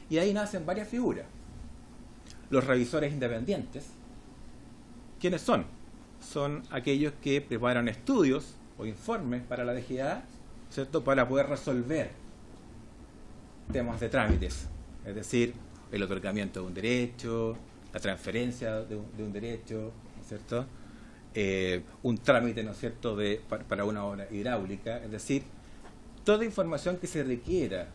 Y ahí nacen varias figuras. Los revisores independientes, ¿quiénes son? Son aquellos que preparan estudios o informes para la DGA, ¿cierto?, para poder resolver temas de trámites, es decir, el otorgamiento de un derecho, la transferencia de un derecho, ¿no es cierto?, un trámite, ¿no es cierto?, para una obra hidráulica, es decir, toda información que se requiera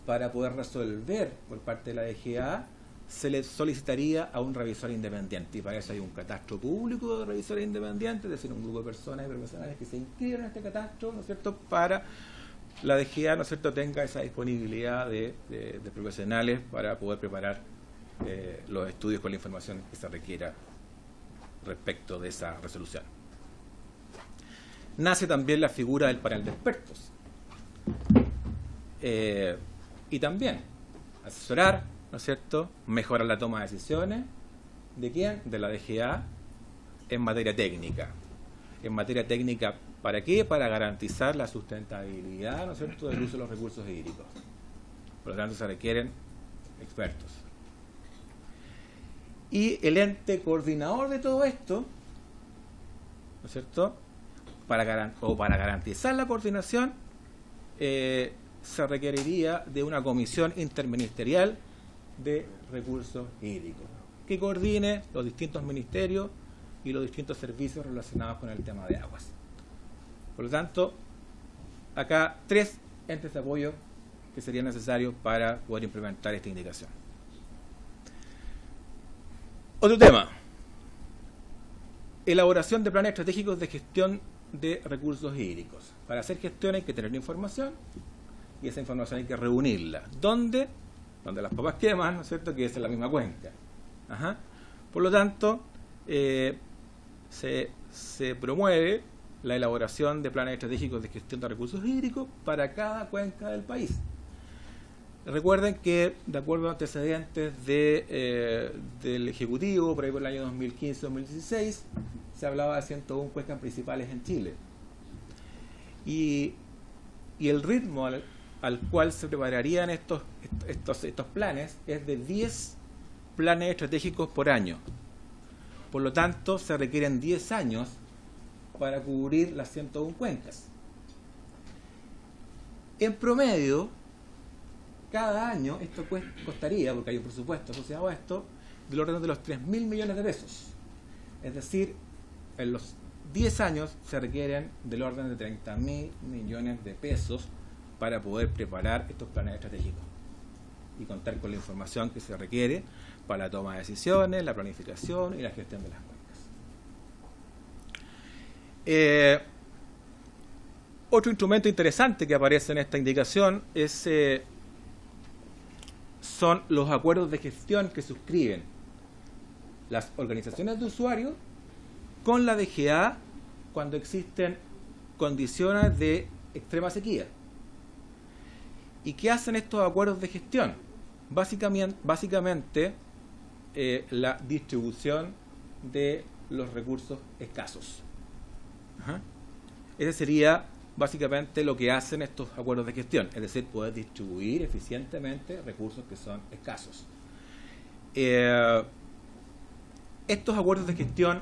para poder resolver por parte de la DGA se le solicitaría a un revisor independiente, y para eso hay un catastro público de revisores independientes, es decir, un grupo de personas y profesionales que se inscriben en este catastro, ¿no es cierto?, para la DGA, ¿no es cierto?, tenga esa disponibilidad de profesionales para poder preparar los estudios con la información que se requiera respecto de esa resolución. Nace también la figura del panel de expertos, y también asesorar, ¿no es cierto?, mejorar la toma de decisiones. ¿De quién? De la DGA en materia técnica. En materia técnica, ¿para qué? Para garantizar la sustentabilidad, ¿no es cierto?, del uso de los recursos hídricos. Por lo tanto, se requieren expertos. Y el ente coordinador de todo esto, ¿no es cierto?, para garantizar la coordinación, se requeriría de una comisión interministerial de recursos hídricos que coordine los distintos ministerios y los distintos servicios relacionados con el tema de aguas. Por lo tanto, acá 3 entes de apoyo que serían necesarios para poder implementar esta indicación. Otro tema: elaboración de planes estratégicos de gestión de recursos hídricos. Para hacer gestión hay que tener información, y esa información hay que reunirla. ¿Dónde? Donde las papas queman, ¿no es cierto?, que es en la misma cuenca. Por lo tanto, se promueve la elaboración de planes estratégicos de gestión de recursos hídricos para cada cuenca del país. Recuerden que, de acuerdo a antecedentes del Ejecutivo, por ahí por el año 2015-2016, se hablaba de 101 cuencas principales en Chile. Y el ritmo al cual se prepararían estos planes es de 10 planes estratégicos por año. Por lo tanto, se requieren 10 años para cubrir las 101 cuencas. En promedio, cada año esto costaría, porque hay un presupuesto asociado a esto, del orden de los 3.000 millones de pesos. Es decir, en los 10 años se requieren del orden de 30.000 millones de pesos para poder preparar estos planes estratégicos y contar con la información que se requiere para la toma de decisiones, la planificación y la gestión de las cuencas. Otro instrumento interesante que aparece en esta indicación son los acuerdos de gestión que suscriben las organizaciones de usuarios con la DGA cuando existen condiciones de extrema sequía. ¿Y qué hacen estos acuerdos de gestión? Básicamente la distribución de los recursos escasos. Ajá. Ese sería básicamente lo que hacen estos acuerdos de gestión, es decir, poder distribuir eficientemente recursos que son escasos. Estos acuerdos de gestión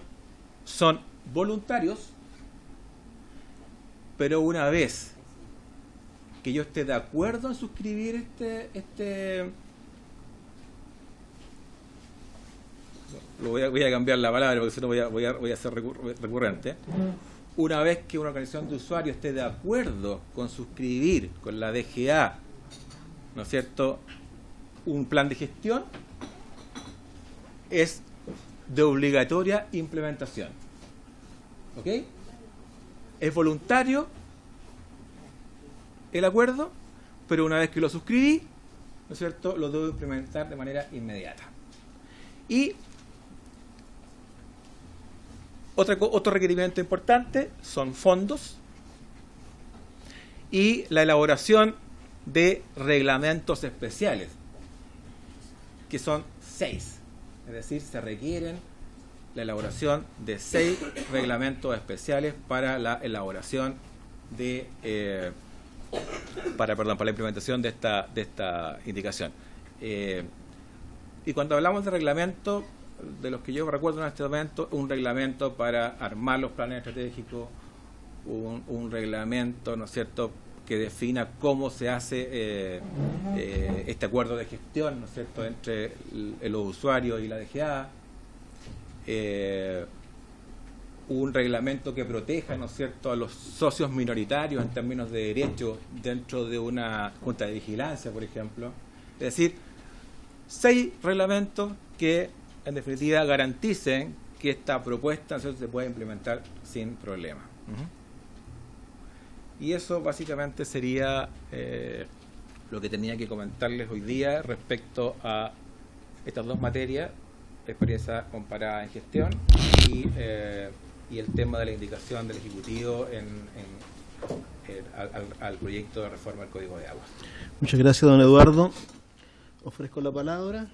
son voluntarios, pero una vez que yo esté de acuerdo en suscribir voy a cambiar la palabra porque si no voy a ser recurrente. Una vez que una organización de usuarios esté de acuerdo con suscribir con la DGA, ¿no es cierto?, un plan de gestión, es de obligatoria implementación. ¿Ok? Es voluntario el acuerdo, pero una vez que lo suscribí, ¿no es cierto?, lo debo implementar de manera inmediata. Y otro requerimiento importante son fondos y la elaboración de reglamentos especiales, que son 6. Es decir, se requieren la elaboración de 6 reglamentos especiales para la elaboración de para la implementación de esta indicación. Y cuando hablamos de reglamento, de los que yo recuerdo en este momento, un reglamento para armar los planes estratégicos, un reglamento, ¿no es cierto?, que defina cómo se hace este acuerdo de gestión, ¿no es cierto?, entre los usuarios y la DGA, un reglamento que proteja, ¿no es cierto?, a los socios minoritarios en términos de derechos dentro de una junta de vigilancia, por ejemplo. Es decir, 6 reglamentos que en definitiva garanticen que esta propuesta, ¿no es cierto?, se puede implementar sin problema. Y eso básicamente sería lo que tenía que comentarles hoy día respecto a estas dos materias, experiencia comparada en gestión y el tema de la indicación del Ejecutivo al proyecto de reforma del Código de Aguas. Muchas gracias, don Eduardo. Ofrezco la palabra.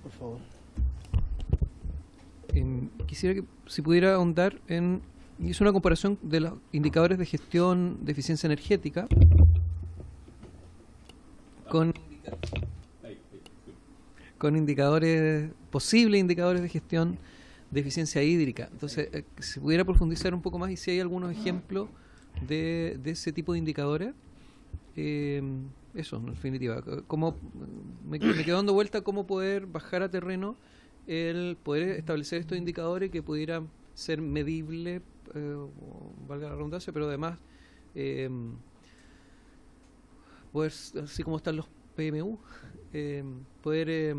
Por favor. Quisiera que si pudiera ahondar en... Hizo una comparación de los indicadores de gestión de eficiencia energética con indicadores, posibles indicadores de gestión de eficiencia hídrica. Entonces, si pudiera profundizar un poco más y si hay algunos ejemplos de ese tipo de indicadores, eso, en definitiva. Me quedo dando vuelta cómo poder bajar a terreno el poder establecer estos indicadores que pudieran ser medibles, valga la redundancia, pero además poder, así como están los PMU, poder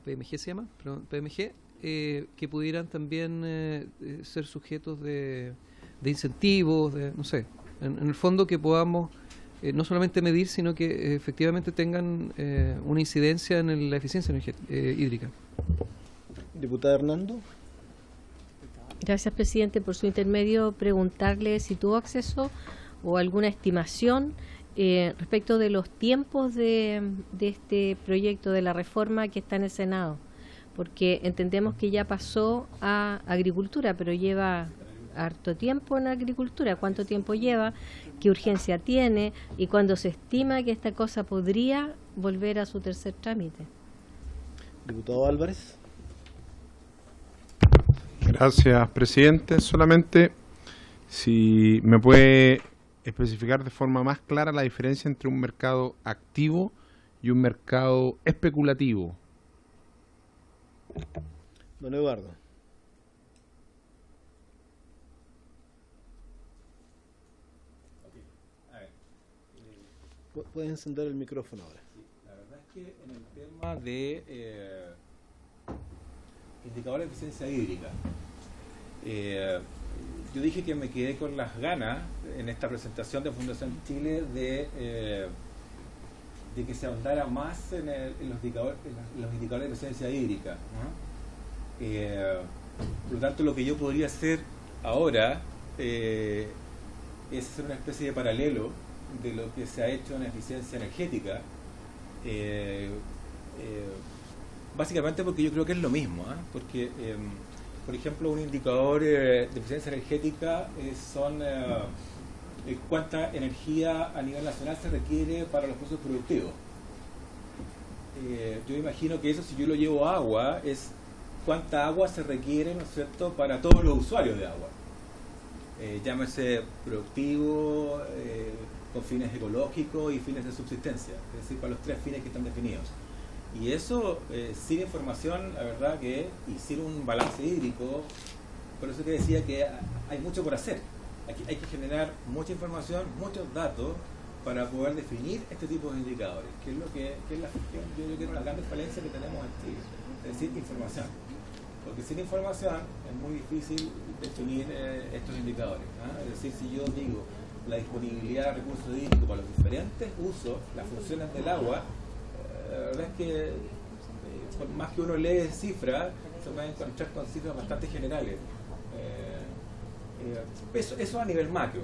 PMG se llama, perdón, PMG, que pudieran también ser sujetos de incentivos, no sé, en el fondo que podamos no solamente medir, sino que efectivamente tengan una incidencia en la eficiencia hídrica. Diputada Hernando. Gracias, presidente. Por su intermedio, preguntarle si tuvo acceso o alguna estimación respecto de los tiempos de este proyecto de la reforma que está en el Senado, porque entendemos que ya pasó a agricultura, pero lleva harto tiempo en agricultura. ¿Cuánto tiempo lleva? ¿Qué urgencia tiene? ¿Y cuándo se estima que esta cosa podría volver a su tercer trámite? Diputado Álvarez. Gracias, presidente. Solamente si me puede especificar de forma más clara la diferencia entre un mercado activo y un mercado especulativo. Don Eduardo. Puedes encender el micrófono ahora. Sí, la verdad es que en el tema de indicadores de eficiencia hídrica, yo dije que me quedé con las ganas en esta presentación de Fundación Chile de que se ahondara más en los indicadores de eficiencia hídrica, ¿no? Por lo tanto, lo que yo podría hacer ahora es hacer una especie de paralelo de lo que se ha hecho en eficiencia energética, básicamente porque yo creo que es lo mismo, porque, por ejemplo, un indicador de eficiencia energética son cuánta energía a nivel nacional se requiere para los procesos productivos. Yo imagino que eso, si yo lo llevo a agua, es cuánta agua se requiere, ¿no es cierto?, para todos los usuarios de agua. Llámese productivo, con fines ecológicos y fines de subsistencia, es decir, para los tres fines que están definidos. Y eso, sin información, la verdad que, y sin un balance hídrico, por eso que decía que hay mucho por hacer. Aquí hay que generar mucha información, muchos datos, para poder definir este tipo de indicadores, que es lo que es la gestión, yo creo que es una gran falencia que tenemos en Chile, es decir, información. Porque sin información es muy difícil definir estos indicadores. Es decir, si yo digo la disponibilidad de recursos hídricos para los diferentes usos, las funciones del agua, la verdad es que por más que uno lee cifras, se puede encontrar con cifras bastante generales. Eso a nivel macro.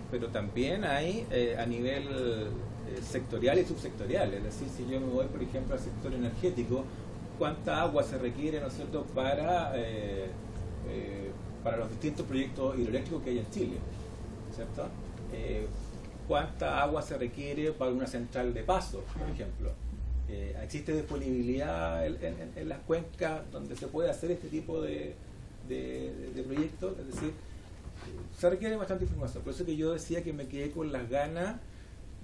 Pero también hay a nivel sectorial y subsectorial. Es decir, si yo me voy, por ejemplo, al sector energético, cuánta agua se requiere, ¿no es cierto?, para los distintos proyectos hidroeléctricos que hay en Chile, ¿cierto? Cuánta agua se requiere para una central de Paso, por ejemplo. ¿Existe disponibilidad en las cuencas donde se puede hacer este tipo de proyectos? Es decir, se requiere bastante información. Por eso que yo decía que me quedé con las ganas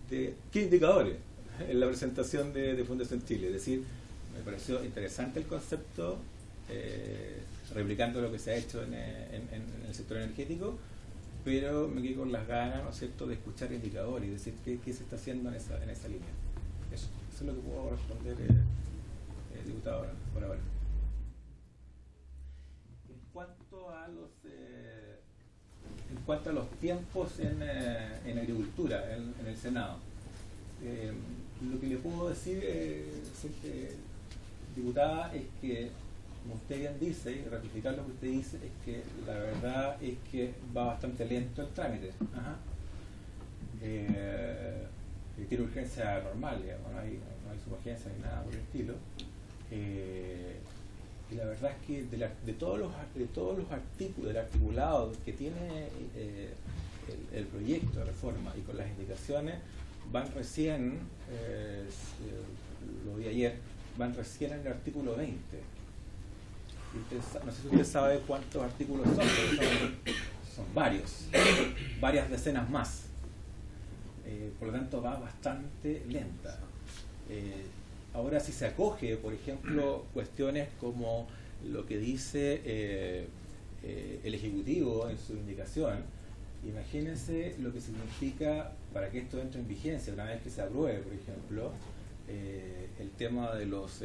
de qué indicadores en la presentación de Fundación Chile. Es decir, me pareció interesante el concepto, replicando lo que se ha hecho en el sector energético, pero me quedé con las ganas, ¿no es cierto?, de escuchar indicadores y decir qué se está haciendo en esa línea. Eso es lo que puedo responder, diputado, por ahora. En cuanto a los tiempos en agricultura, en el Senado, lo que le puedo decir, diputada, es que, como usted bien dice, y ratificar lo que usted dice, es que la verdad es que va bastante lento el trámite. Tiene urgencia normal, digamos, no hay suburgencia ni nada por el estilo. Y la verdad es que de todos los artículos, del articulado que tiene el proyecto de reforma y con las indicaciones, van recién, lo vi ayer, van recién en el artículo 20. No sé si usted sabe cuántos artículos son, pero son varias decenas más. Por lo tanto va bastante lenta. Ahora, si se acoge, por ejemplo, cuestiones como lo que dice el Ejecutivo en su indicación, imagínense lo que significa para que esto entre en vigencia una vez que se apruebe, por ejemplo, el tema de los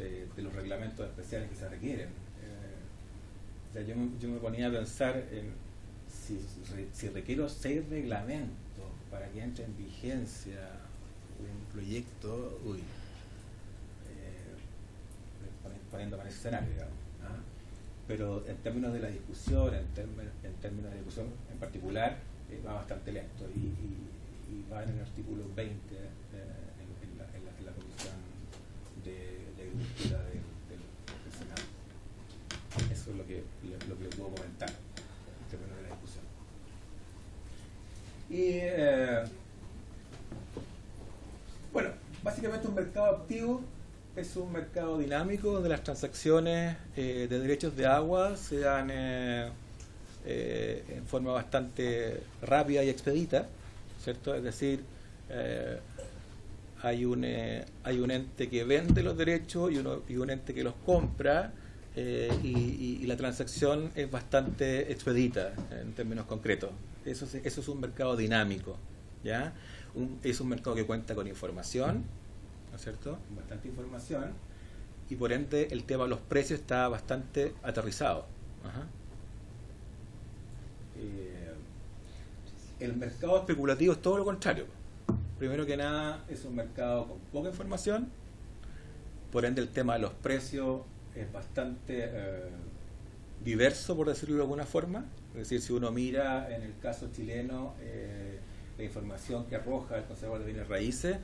reglamentos especiales que se requieren. O sea, yo me ponía a pensar en si requiero 6 reglamentos para que entre en vigencia un proyecto, poniéndome en ese escenario, digamos. Pero en términos de la discusión, en términos de discusión en particular, va bastante lento y va en el artículo 20 en la Comisión de Agricultura del Senado. Eso es lo que le puedo comentar en términos de la discusión. Y bueno, básicamente un mercado activo es un mercado dinámico donde las transacciones de derechos de agua se dan en forma bastante rápida y expedita, ¿cierto? Es decir, hay un ente que vende los derechos y un ente que los compra, y la transacción es bastante expedita en términos concretos. Eso es un mercado dinámico, ¿ya? Es un mercado que cuenta con información, ¿no es cierto? Bastante información, y por ende el tema de los precios está bastante aterrizado. El mercado especulativo es todo lo contrario. Primero que nada, es un mercado con poca información, por ende el tema de los precios es bastante diverso, por decirlo de alguna forma. Es decir, si uno mira en el caso chileno la información que arroja el Conservador de Bienes Raíces,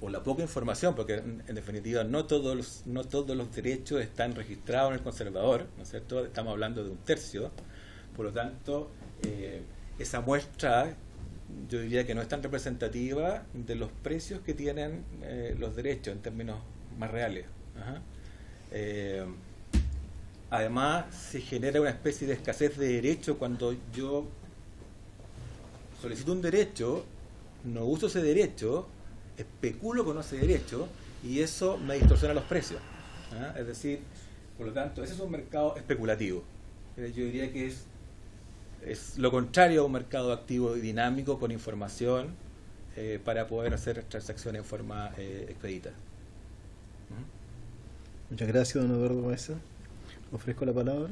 o la poca información, porque en definitiva no todos los derechos están registrados en el conservador, ¿no es cierto? Estamos hablando de 1/3, por lo tanto, esa muestra yo diría que no es tan representativa de los precios que tienen los derechos en términos más reales. Ajá. Además, se genera una especie de escasez de derecho cuando yo solicito un derecho, no uso ese derecho, especulo con ese derecho y eso me distorsiona los precios. ¿Ah? Es decir, por lo tanto, ese es un mercado especulativo. Yo diría que es lo contrario a un mercado activo y dinámico con información para poder hacer transacciones en forma expedita. Muchas gracias, don Eduardo Mesa. Ofrezco la palabra.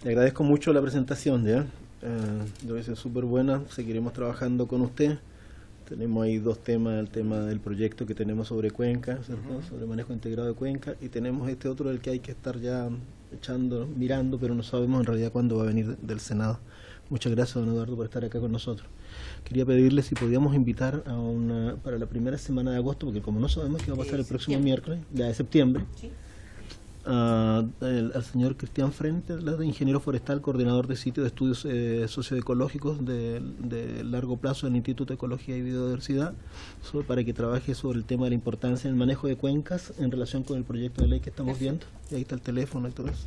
Le agradezco mucho la presentación, ¿ya? Debe ser súper buena. Seguiremos trabajando con usted. Tenemos ahí dos temas: el tema del proyecto que tenemos sobre Cuenca, ¿cierto? Sobre manejo integrado de Cuenca, y tenemos este otro del que hay que estar ya mirando, pero no sabemos en realidad cuándo va a venir del Senado. Muchas gracias, don Eduardo, por estar acá con nosotros. Quería pedirle si podíamos invitar para la primera semana de agosto, porque como no sabemos qué va a pasar el próximo miércoles, ya de septiembre, Sí. al señor Cristian Frente, ingeniero forestal, coordinador de sitio de estudios socioecológicos de largo plazo del Instituto de Ecología y Biodiversidad, para que trabaje sobre el tema de la importancia del manejo de cuencas en relación con el proyecto de ley que estamos viendo. Y ahí está el teléfono y todo eso.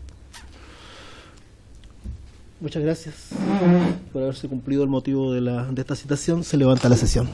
Muchas gracias por haberse cumplido el motivo de esta citación. Se levanta la sesión.